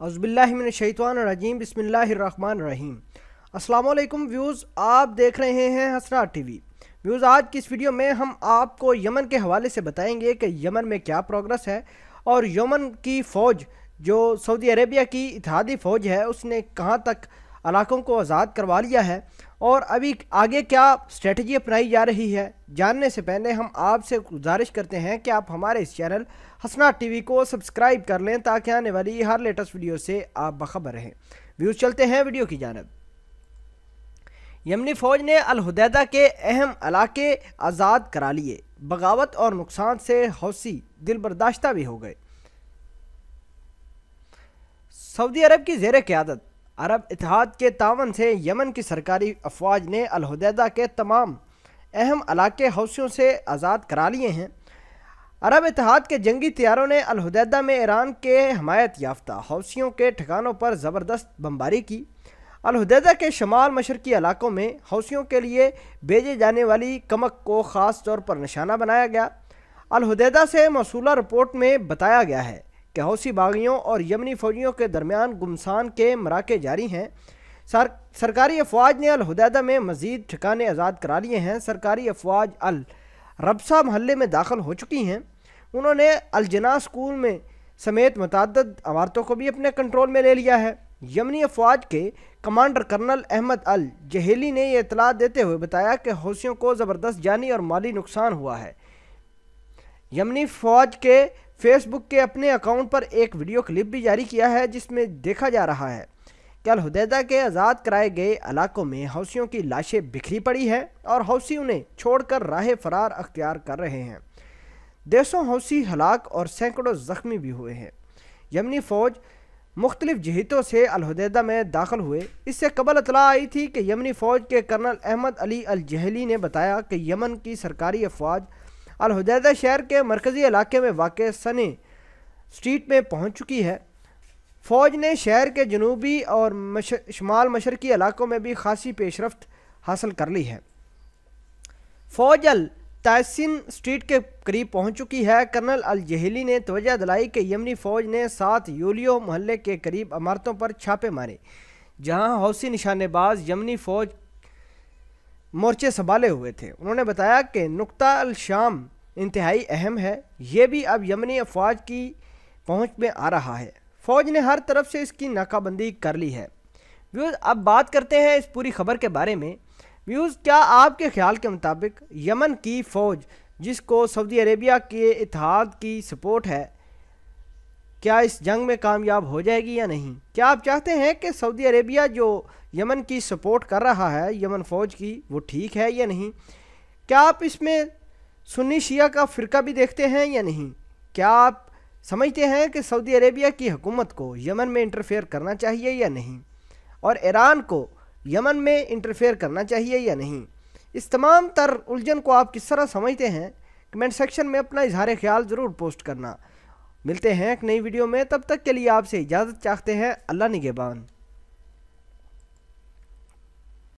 अज़बिल्लाहि मिनश्शैतानिर्रजीम बिस्मिल्लाहिर्रहमानिर्रहीम। अस्सलाम वालेकुम व्यूज़, आप देख रहे हैं हसरात टीवी। व्यूज़, आज की इस वीडियो में हम आपको यमन के हवाले से बताएंगे कि यमन में क्या प्रोग्रेस है और यमन की फ़ौज जो सऊदी अरेबिया की इत्तेहादी फ़ौज है उसने कहाँ तक इलाकों को आज़ाद करवा लिया है और अभी आगे क्या स्ट्रेटजी अपनाई जा रही है। जानने से पहले हम आपसे गुजारिश करते हैं कि आप हमारे इस चैनल हसनात टीवी को सब्सक्राइब कर लें ताकि आने वाली हर लेटेस्ट वीडियो से आप बाखबर रहें। व्यूज़, चलते हैं वीडियो की जानिब। यमनी फ़ौज ने अल हुदैदा के अहम इलाके आज़ाद करा लिए, बगावत और नुकसान से हौसी दिल बर्दाश्ता भी हो गए। सऊदी अरब की ज़ेर क़यादत अरब इत्तेहाद के तावन से यमन की सरकारी अफवाज ने अल हुदैदा के तमाम अहम इलाके हौसियों से आज़ाद करा लिए हैं। अरब इत्तेहाद के जंगी तैयारों ने अल हुदैदा में ईरान के हमायत याफ्ता हौसियों के ठिकानों पर ज़बरदस्त बमबारी की। अल हुदैदा के शमाल मशरकी इलाकों में हौसियों के लिए भेजे जाने वाली कमक को ख़ास तौर पर निशाना बनाया गया। अल हुदैदा से मौसूला रिपोर्ट में बताया गया है कि हौसी बागियों और यमनी फ़ौजियों के दरमियान गुमसान के मराके जारी हैं। सरकारी अफवाज ने अल हुदैदा में मज़ीद ठिकाने आज़ाद करा लिए हैं। सरकारी अफवाज अल रबसा महल्ले में दाखिल हो चुकी हैं। उन्होंने अल जना स्कूल में समेत मुतअद्दिद इमारतों को भी अपने कंट्रोल में ले लिया है। यमनी अफवाज के कमांडर कर्नल अहमद अल जहेली ने यह इतला देते हुए बताया कि हौसियों को ज़बरदस्त जानी और माली नुकसान हुआ है। यमनी फ़ौज के फेसबुक के अपने अकाउंट पर एक वीडियो क्लिप भी जारी किया है जिसमें देखा जा रहा है कि अल हुदैदा के आज़ाद कराए गए इलाकों में हौसियों की लाशें बिखरी पड़ी हैं और हौसी उन्हें छोड़कर राह फरार अख्तियार कर रहे हैं। देशों हौसी हलाक और सैकड़ों ज़ख्मी भी हुए हैं। यमनी फ़ौज मुख्तलिफ जहतों से अल हुदैदा में दाखिल हुए। इससे कबल इतला आई थी कि यमनी फ़ौज के कर्नल अहमद अली अल जहली ने बताया कि यमन की सरकारी अफवाज अल हुदैदा शहर के मरकज़ी इलाके में वाक़ सने स्ट्रीट में पहुंच चुकी है। फ़ौज ने शहर के जनूबी और शुमाल मशरकी इलाकों में भी खासी पेशरफ्त हासिल कर ली है। फ़ौज अल तहसीन स्ट्रीट के करीब पहुंच चुकी है। कर्नल अल जहेली ने तवज्जो दिलाई कि यमनी फ़ौज ने 7 यूलियो महल्ले के करीब इमारतों पर छापे मारे जहां हौसी निशानेबाज यमनी फ़ौज मोर्चे संभाले हुए थे। उन्होंने बताया कि नुक्ता अल शाम इंतहाई अहम है, ये भी अब यमनी अफवाज की पहुंच में आ रहा है। फ़ौज ने हर तरफ से इसकी नाकाबंदी कर ली है। व्यूज़, अब बात करते हैं इस पूरी खबर के बारे में। व्यूज़, क्या आपके ख्याल के मुताबिक यमन की फ़ौज जिसको सऊदी अरेबिया के इत्तेहाद की सपोर्ट है, क्या इस जंग में कामयाब हो जाएगी या नहीं? क्या आप चाहते हैं कि सऊदी अरेबिया जो यमन की सपोर्ट कर रहा है यमन फ़ौज की, वो ठीक है या नहीं? क्या आप इसमें सुन्नी शिया का फ़िरका भी देखते हैं या नहीं? क्या आप समझते हैं कि सऊदी अरेबिया की हुकूमत को यमन में इंटरफेयर करना चाहिए या नहीं, और ईरान को यमन में इंटरफेयर करना चाहिए या नहीं? इस तमाम तर उलझन को आप किस तरह समझते हैं? कमेंट सेक्शन में अपना इजहार ख्याल ज़रूर पोस्ट करना। मिलते हैं एक नई वीडियो में, तब तक के लिए आपसे इजाज़त चाहते हैं। अल्लाह निगहबान।